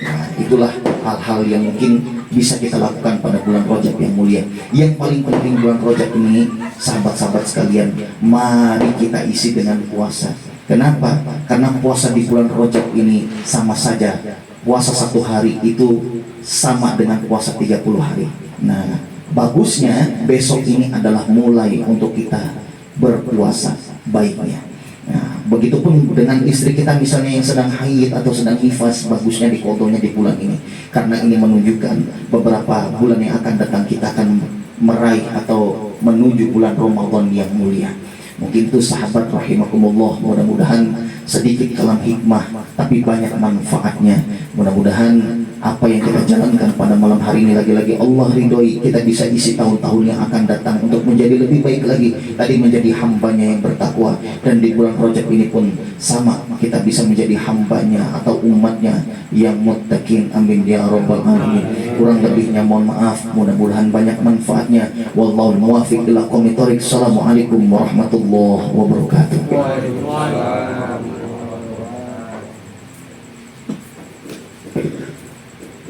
Nah, itulah hal-hal yang mungkin bisa kita lakukan pada bulan Rajab yang mulia. Yang paling penting bulan Rajab ini, sahabat-sahabat sekalian, mari kita isi dengan puasa. Kenapa? Karena puasa di bulan Rajab ini sama saja. Puasa 1 hari itu sama dengan puasa 30 hari. Nah, bagusnya besok ini adalah mulai untuk kita berpuasa baiknya. Nah, begitupun dengan istri kita misalnya yang sedang haid atau sedang nifas, bagusnya dikodoknya di bulan ini, karena ini menunjukkan beberapa bulan yang akan datang kita akan meraih atau menuju bulan Ramadan yang mulia. Mungkin itu sahabat rahimakumullah, mudah-mudahan sedikit kalam hikmah tapi banyak manfaatnya. Mudah-mudahan apa yang kita jalankan pada malam hari ini lagi-lagi Allah ridhoi, kita bisa isi tahun-tahun yang akan datang untuk menjadi lebih baik lagi, tadi menjadi hambanya yang bertakwa. Dan di bulan Rajab ini pun sama, kita bisa menjadi hambanya atau umatnya yang muttaqin. Amin ya rabbal alamin. Kurang lebihnya mohon maaf, mudah-mudahan banyak manfaatnya. Wallahul muwaffiq ila aqwamit thoriq. Assalamualaikum warahmatullahi wabarakatuh.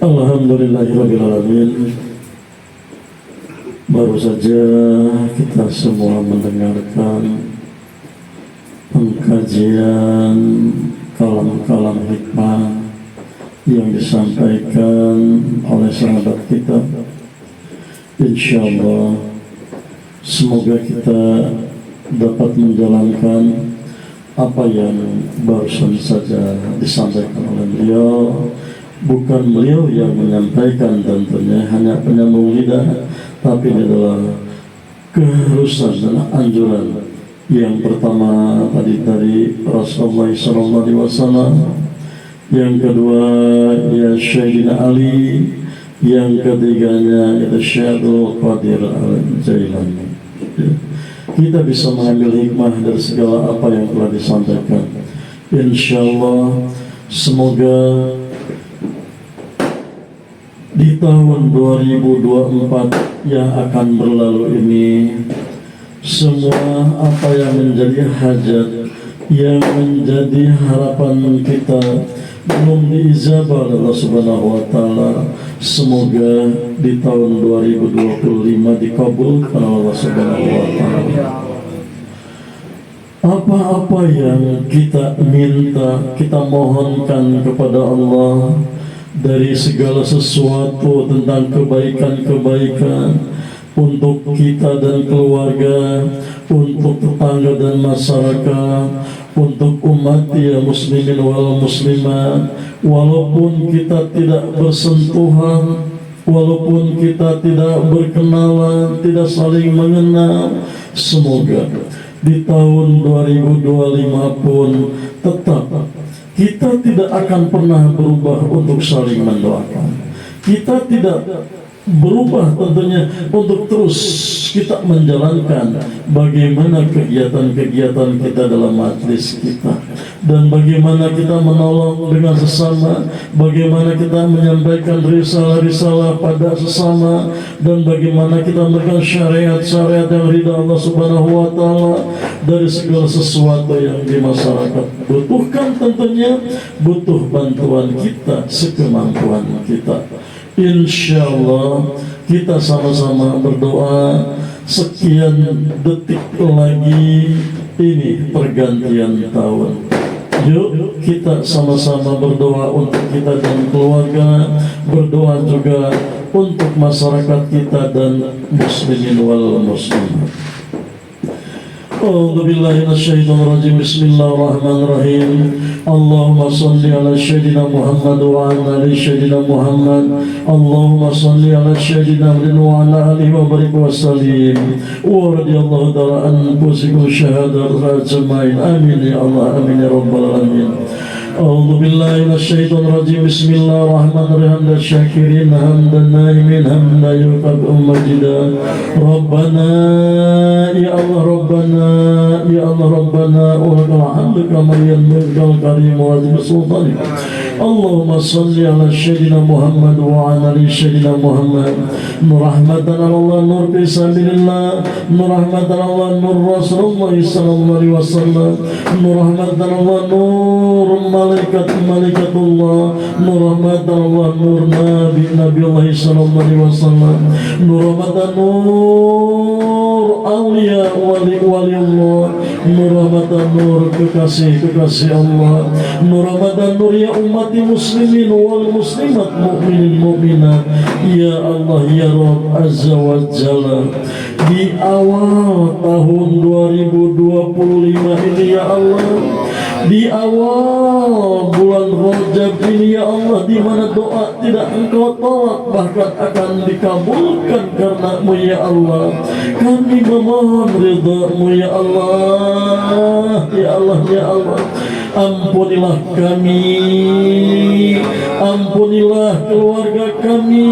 Alhamdulillahirrahmanirrahim. Baru saja kita semua mendengarkan pengkajian kalam-kalam hikmah yang disampaikan oleh sahabat kita Insyaallah semoga kita dapat menjalankan apa yang barusan saja disampaikan oleh beliau. Bukan beliau yang menyampaikan tentunya, hanya penyambung lidah, tapi ini adalah keharusan dan anjuran yang pertama tadi dari Rasulullah SAW, yang kedua ya Sayyidina Ali, yang ketiganya itu Syaikhul Qadir Al-Jailani. Kita bisa mengambil hikmah dari segala apa yang telah disampaikan. Insyaallah semoga di tahun 2024 yang akan berlalu ini, semua apa yang menjadi hajat, yang menjadi harapan kita belum diijabah oleh Allah Subhanahu wa Ta'ala, semoga di tahun 2025 dikabulkan oleh Allah Subhanahu wa Ta'ala. Apa-apa yang kita minta, kita mohonkan kepada Allah dari segala sesuatu tentang kebaikan-kebaikan untuk kita dan keluarga, untuk tetangga dan masyarakat, untuk umat ya muslimin wal muslimat, walaupun kita tidak bersentuhan, walaupun kita tidak berkenalan, tidak saling mengenal, semoga di tahun 2025 pun tetap kita tidak akan pernah berubah untuk saling mendoakan. Kita tidak berubah tentunya untuk terus kita menjalankan bagaimana kegiatan-kegiatan kita dalam majlis kita, dan bagaimana kita menolong dengan sesama, bagaimana kita menyampaikan risalah-risalah pada sesama, dan bagaimana kita memberikan syariat-syariat yang ridha Allah Subhanahu wa Ta'ala dari segala sesuatu yang di masyarakat butuhkan. Tentunya butuh bantuan kita sekemampuan kita. Insyaallah kita sama-sama berdoa. Sekian detik lagi ini pergantian tahun. Yuk kita sama-sama berdoa untuk kita dan keluarga, berdoa juga untuk masyarakat kita dan muslimin wal muslimat. A'udzu billahi minasyaitonir rajim. Bismillahirrahmanirrahim. Allahumma shalli ala sayyidina Muhammad wa ala ali sayyidina Muhammad. Allahumma shalli ala sayyidina Muhammad wa ala alihi wa barik wa sallim. Wa radiyallahu ta'ala an anfusikum syahadat rajmain. Amin ya Allah, amin ya rabbal alamin. أعوذ بالله من الشيطان الرجيم. بسم الله الرحمن الرحيم. حمد الشاكرين حمد النائمين حمدا يكافئ مجدا. ربنا يا الله ربنا يا الله ربنا ولك الحمد كما ينبغي الكريم وعظيم سلطانك. اللهم صل على سيدنا محمد وعلى ال سيدنا محمد. نور رحمة الله نور في سبيل الله. نور رحمة الله نور رسول الله صلى الله عليه وسلم. نور رحمة الله نور malaikatullah. Nur rahmatullah nur Nabi Allah sallallahu alaihi wasallam. Nur rahmatan nur awliya wali Allah. Nur rahmatan nur kekasih Allah. Nur rahmatan nur ya umat muslimin wal muslimat, mukminin mukminat. Ya Allah ya Rabb azza wa jalla, di awal tahun 2025 ini ya Allah, di awal bulan Rajab ini ya Allah, di mana doa tidak Engkau tolak bahkan akan dikabulkan karenamu ya Allah. Kami memohon ridha-Mu ya Allah, ya Allah, ya Allah. Ampunilah kami, ampunilah keluarga kami,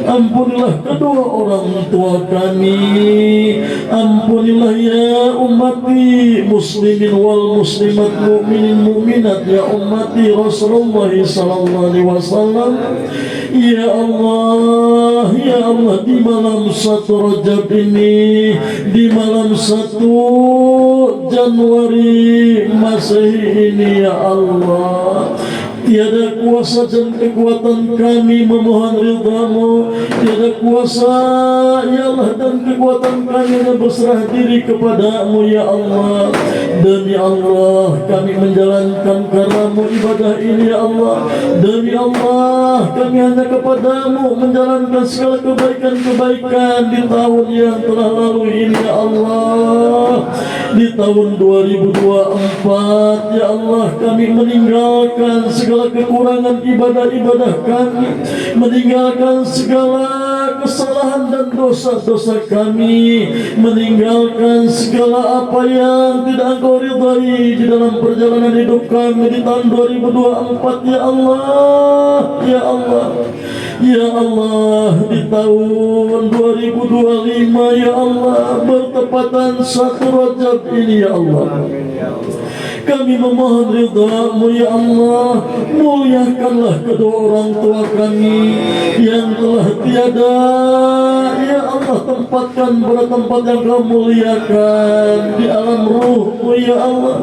ampunilah kedua orang tua kami, ampunilah ya ummati muslimin wal muslimat, mukminin mukminat, ya ummati Rasulullah sallallahu alaihi wasallam. Ya Allah, ya Allah, di malam 1 Rajab ini, di malam 1 Januari Masehi ini ya Allah, tiada kuasa dan kekuatan kami memohon ridha-Mu. Tiada kuasa ya Allah dan kekuatan kami yang berserah diri kepada-Mu ya Allah. Demi Allah kami menjalankan karenamu ibadah ini ya Allah. Demi Allah kami hanya kepadamu menjalankan segala kebaikan-kebaikan di tahun yang telah lalu ini ya Allah. Di tahun 2024 ya Allah kami meninggalkan segala kekurangan ibadah-ibadah kami, meninggalkan segala kesalahan dan dosa-dosa kami, meninggalkan segala apa yang tidak Engkau ridhai di dalam perjalanan hidup kami di tahun 2024 ya Allah. Ya Allah, ya Allah, di tahun 2025 ya Allah, bertepatan 1 Rajab ini ya Allah, kami memohon ridha-Mu ya Allah. Muliakanlah kedua orang tua kami yang telah tiada ya Allah, tempatkan pada tempat yang Kau muliakan di alam ruh-Mu ya Allah.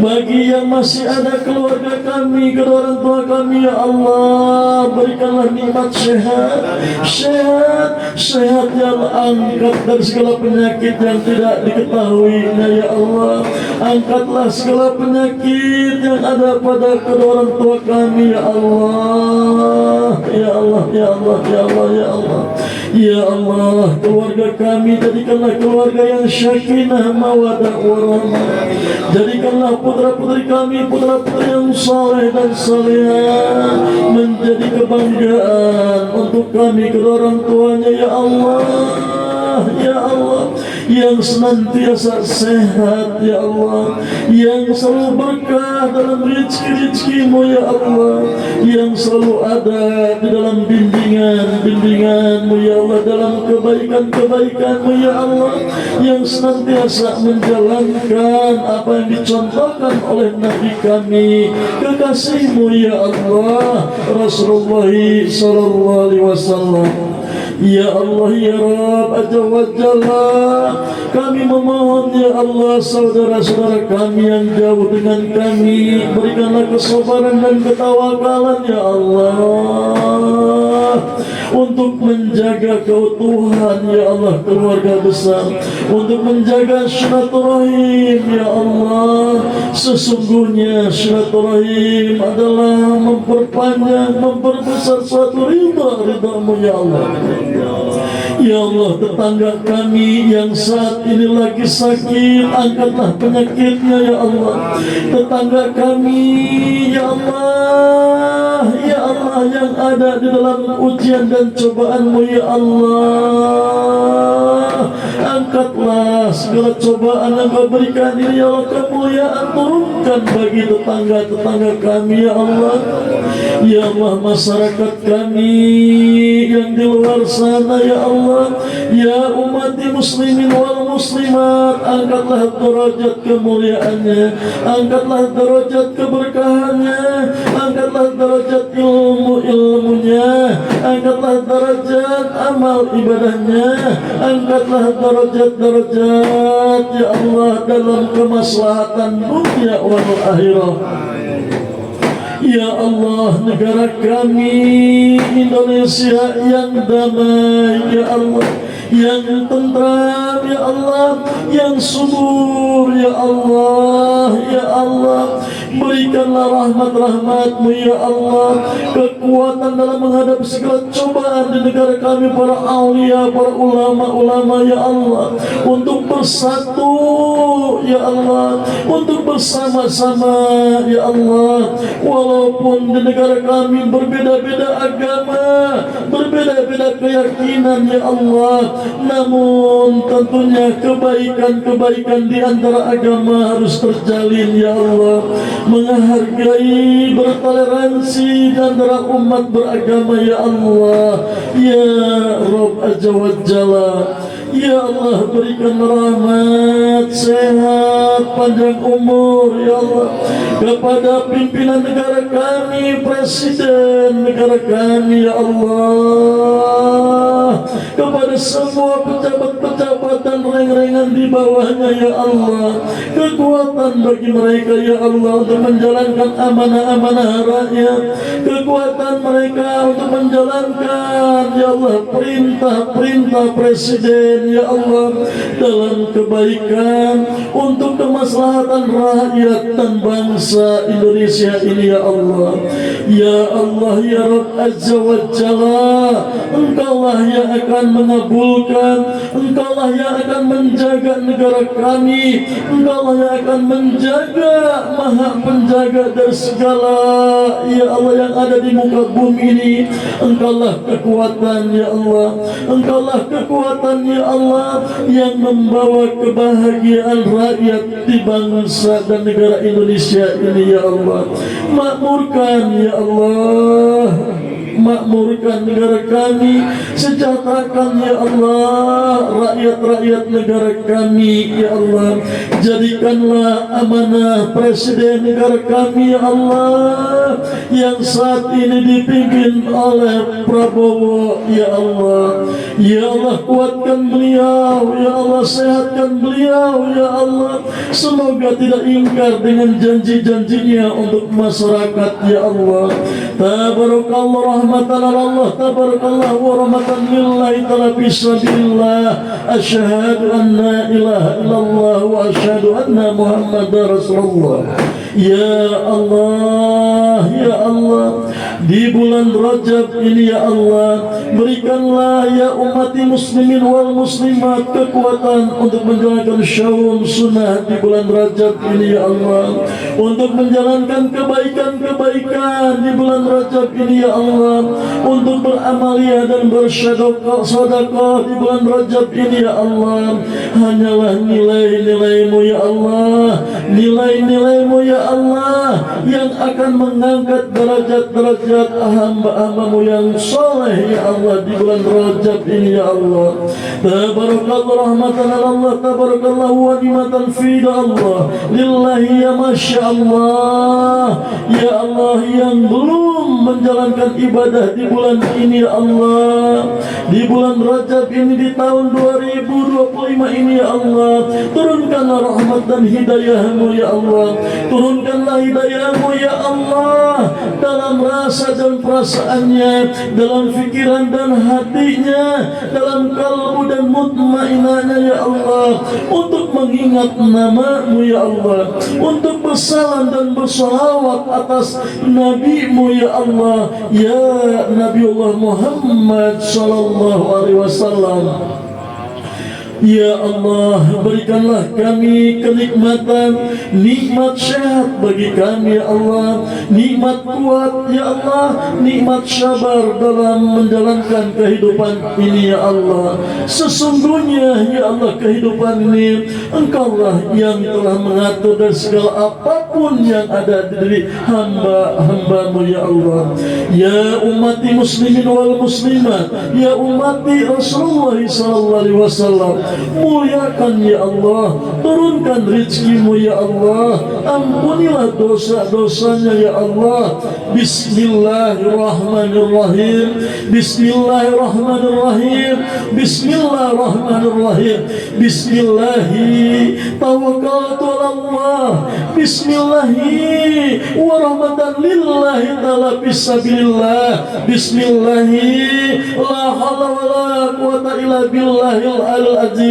Bagi yang masih ada keluarga kami, kedua orang tua kami ya Allah, berikanlah nikmat sehat yang angkat dari segala penyakit yang tidak diketahuinya ya Allah. Angkatlah segala penyakit yang ada pada kedua orang tua kami ya Allah. Ya Allah, ya Allah, ya Allah, ya Allah, ya Allah. Keluarga kami jadikanlah keluarga yang syakinah mawaddah warahmah. Jadikanlah putra-putri kami putra-putri yang saleh dan salihah, menjadi kebanggaan untuk kami kedua orang tuanya ya Allah. Ya Allah, yang senantiasa sehat ya Allah, yang selalu berkah dalam rezeki-rezekimu ya Allah, yang selalu ada di dalam bimbingan-bimbinganmu ya Allah, dalam kebaikan-kebaikanmu ya Allah, yang senantiasa menjalankan apa yang dicontohkan oleh Nabi kami, kekasihmu ya Allah, Rasulullah sallallahu alaihi wasallam. Ya Allah ya Rabb Azza wa Jalla, kami memohon ya Allah, saudara-saudara kami yang jauh dengan kami, berikanlah kesabaran dan ketawakalan ya Allah, untuk menjaga keutuhan ya Allah keluarga besar, untuk menjaga silaturahim ya Allah. Sesungguhnya silaturahim adalah memperpanjang, memperbesar suatu ridha-Mu ya Allah. Ya Allah, tetangga kami yang saat ini lagi sakit, angkatlah penyakitnya ya Allah. Tetangga kami ya Allah, ya Allah, yang ada di dalam ujian dan cobaan-Mu ya Allah, angkatlah segala cobaan yang Kau berikan ini ya Allah, kemuliaan turunkan bagi tetangga-tetangga kami ya Allah. Ya Allah, masyarakat kami yang di luar sana ya Allah, ya umat muslimin wal muslimat, angkatlah derajat kemuliaannya, angkatlah derajat keberkahannya, angkatlah derajat ilmunya, angkatlah derajat amal ibadahnya, angkatlah derajat ya Allah dalam kemaslahatan dunia wal akhirah. Ya Allah, negara kami Indonesia yang damai ya Allah, yang tentram ya Allah, yang subur ya Allah. Ya Allah, berikanlah rahmat-rahmat-Mu ya Allah, kekuatan dalam menghadapi segala cobaan di negara kami, para aulia, para ulama-ulama ya Allah, untuk bersatu ya Allah, untuk bersama-sama ya Allah. Walaupun di negara kami berbeda-beda agama, berbeda-beda keyakinan ya Allah, namun tentunya kebaikan-kebaikan di antara agama harus terjalin ya Allah. Menghargai, bertoleransi di antara umat beragama ya Allah. Ya Rabb Azza wa Jalla, ya Allah, berikan rahmat, sehat, panjang umur ya Allah kepada pimpinan negara kami, presiden negara kami ya Allah, kepada semua pejabat-pejabat dan reng-rengan yang di bawahnya ya Allah, kekuatan bagi mereka ya Allah untuk menjalankan amanah-amanah rakyat, kekuatan mereka untuk menjalankan ya Allah perintah-perintah Presiden ya Allah dalam kebaikan untuk kemaslahatan rakyat dan bangsa Indonesia ini ya Allah. Ya Allah ya Rabb Azza wa Jalla, Engkaulah yang akan mengabulkan, Engkaulah yang akan menjaga negara kami, Engkaulah yang akan menjaga, Maha Penjaga dari segala ya Allah yang ada di muka bumi ini. Engkaulah kekuatan ya Allah, Engkaulah kekuatan ya Allah yang membawa kebahagiaan rakyat di bangsa dan negara Indonesia ini ya Allah. Makmurkan ya Allah, makmurkan negara kami, sejahterakan ya Allah rakyat-rakyat negara kami ya Allah. Jadikanlah amanah Presiden negara kami ya Allah yang saat ini dipimpin oleh Prabowo ya Allah. Ya Allah kuatkan beliau ya Allah, sehatkan beliau ya Allah, semoga tidak ingkar dengan janji-janjinya untuk masyarakat ya Allah. Tabarakallah rahmatan Allah, tabarakallah wa rahmatan lillahi ta'ala bismillah. Asyhadu an la ilaha illallah wa asyhadu anna Muhammadar Rasulullah. Ya Allah, ya Allah, di bulan Rajab ini ya Allah, berikanlah ya umat muslimin wal muslimat kekuatan untuk menjalankan syaum sunnah di bulan Rajab ini ya Allah, untuk menjalankan kebaikan-kebaikan di bulan Rajab ini ya Allah, untuk beramaliyah dan bersedekah di bulan Rajab ini ya Allah. Hanyalah nilai-nilaimu ya Allah, nilai-nilaimu ya Allah yang akan mengangkat derajat-derajat hamba-hambamu yang soleh ya Allah di bulan Rajab ini ya Allah. Tabarakallah rahmatan Allah, tabarakallah wa nimatan fi Allah lillahi ya masya Allah. Ya Allah yang belum menjalankan ibadah di bulan ini ya Allah, di bulan Rajab ini di tahun 2025 ini ya Allah, turunkanlah rahmat dan hidayahmu ya Allah, turunkanlah hidayahmu ya Allah dalam rasa dan perasaannya, dalam fikiran dan hatinya, dalam kalbu dan mutmainahnya ya Allah, untuk mengingat namamu ya Allah, untuk bersalam dan bersalawat atas nabimu ya Allah, ya Nabiullah Muhammad sallallahu alaihi wasallam. Ya Allah, berikanlah kami kenikmatan, nikmat sehat bagi kami ya Allah, nikmat kuat ya Allah, nikmat sabar dalam menjalankan kehidupan ini ya Allah. Sesungguhnya ya Allah kehidupan ini Engkaulah yang telah mengatur dan segala apapun yang ada di diri hamba-hambamu ya Allah. Ya umati muslimin wal muslimat, ya umati Rasulullah sallallahu alaihi wasallam, muliakan ya Allah, turunkan rizkimu ya Allah, ampunilah dosa-dosanya ya Allah. Bismillahirrahmanirrahim, Bismillahirrahmanirrahim, Bismillahirrahmanirrahim. Bismillahi tawakkaltu ala Allah, Bismillahi wa rahmatan lillahi ta'ala bisabilillah, Bismillahi la hawla wa la quwata illa billahil alil azim.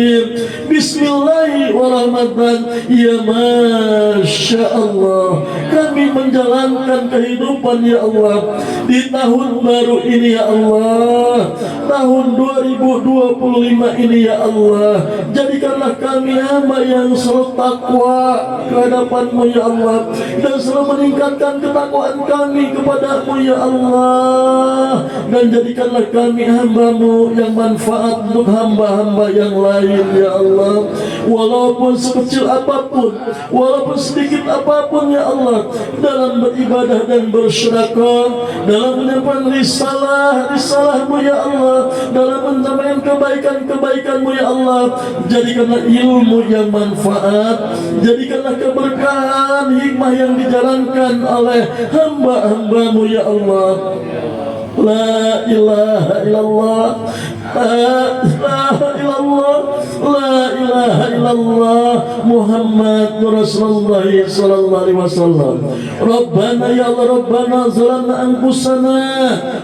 Bismillahirrahmanirrahim. Ya Masya Allah, kami menjalankan kehidupan ya Allah di tahun baru ini ya Allah, tahun 2025 ini ya Allah. Jadikanlah kami hamba yang selalu takwa ke hadapan-Mu ya Allah, dan selalu meningkatkan ketakwaan kami kepada-Mu ya Allah, dan jadikanlah kami hamba-Mu yang manfaat untuk hamba-hamba yang lain ya Allah. Walaupun sekecil apapun, walaupun sedikit apapun ya Allah, dalam beribadah dan bersedekah, dalam menyampaikan risalah-Mu ya Allah, dalam menyampaikan kebaikan-kebaikan-Mu ya Allah. Jadikanlah ilmu yang manfaat, jadikanlah keberkahan hikmah yang dijalankan oleh hamba-hamba-Mu ya Allah. La ilaha illallah, la ilaha illallah, la ilaha illallah Muhammadur Rasulullah sallallahu alaihi wasallam. Rabbana ya Allah Rabbana zalamna anfusana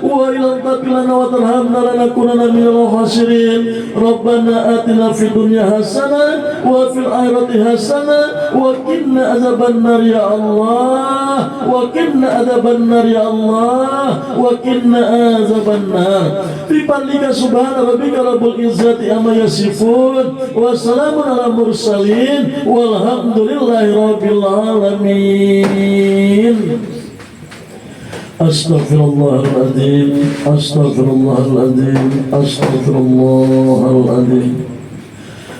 wa illam taghfir lana wa tarhamna lanakunanna minal khasirin. Rabbana atina fid dunya hasanah wa fil akhirati hasanah wa qina adzabannar ya Allah wa qina adzabannar ya Allah wa qina adzabannar. Fi fadlika subhana rabbika rabbul izzati amma yasifun wa salamun ala mursalin walhamdulillahi rabbil alamin. Astaghfirullahaladzim, astaghfirullahaladzim, astaghfirullahaladzim.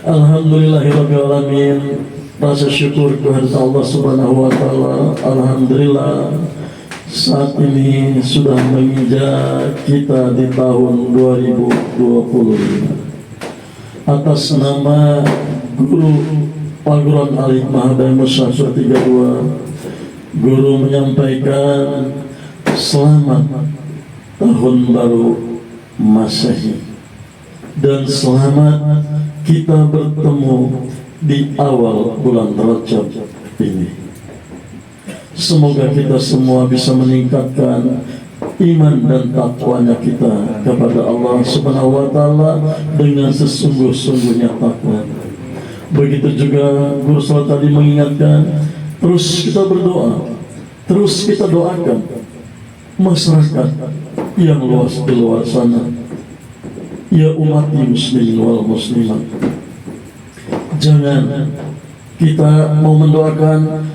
Alhamdulillahirabbil alamin. Rasa syukur kehadirat Allah Subhanahu wa taala. Alhamdulillah saat ini sudah menginjak kita di tahun 2025. Atas nama Guru Paguron Alif Mahadaya Musa 32, Guru menyampaikan selamat tahun baru Masehi dan selamat kita bertemu di awal bulan Rajab ini. Semoga kita semua bisa meningkatkan iman dan takwanya kita kepada Allah Subhanahu wa taala dengan sesungguh-sungguhnya takwa. Begitu juga Guru Salat tadi mengingatkan, terus kita berdoa, terus kita doakan masyarakat yang luas di luar sana, ya umat muslimin wal muslimat. Jangan kita mau mendoakan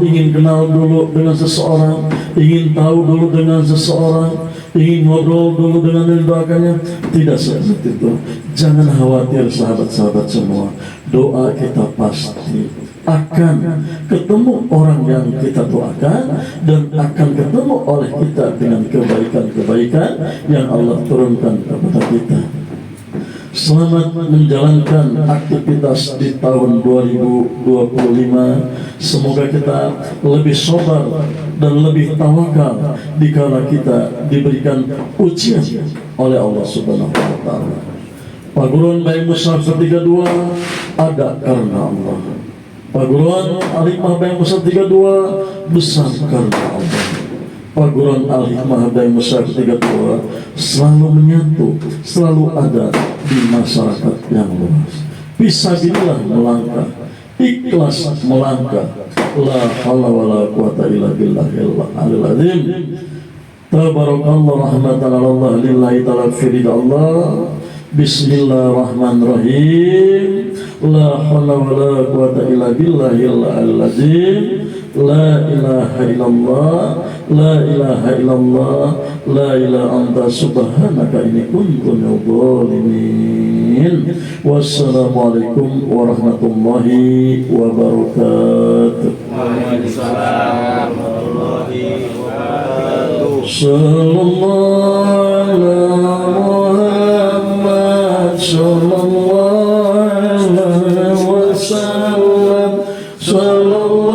ingin kenal dulu dengan seseorang, ingin tahu dulu dengan seseorang, ingin ngobrol dulu dengan yang doakannya. Tidak seperti itu. Jangan khawatir sahabat-sahabat semua. Doa kita pasti akan ketemu orang yang kita doakan dan akan ketemu oleh kita dengan kebaikan-kebaikan yang Allah turunkan kepada kita. Selamat menjalankan aktivitas di tahun 2025. Semoga kita lebih sabar dan lebih tawakal dikala kita diberikan ujian oleh Allah Subhanahu wa taala. Paguron Bayi Musa 32 ada karena Allah. Paguron Al-Hikmah Bayi Musa 32 besar karena Allah. Paguron Al-Hikmah Bayi Musa 32 selalu menyatu, selalu ada di masyarakat yang luas. Fisabilillah melangkah, ikhlas melangkah. La haula wala quwata illa billahil aliyil azim. Tabarakallah rahmatan Allah lillahi ta'ala firid Allah. Bismillahirrahmanirrahim. La haula wala quwata illa billahil aliyil azim. La ilaha illallah, la ilaha illallah, la ilaha anta subhanaka inni kuntu minadh dhalimin. Wassalamualaikum warahmatullahi wabarakatuh. Waalaikumsalam warahmatullahi wabarakatuh. Sallallahu ala Muhammad sallallahu alaihi wasallam. Sallallahu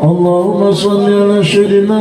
Allahumma salli ala sayyidina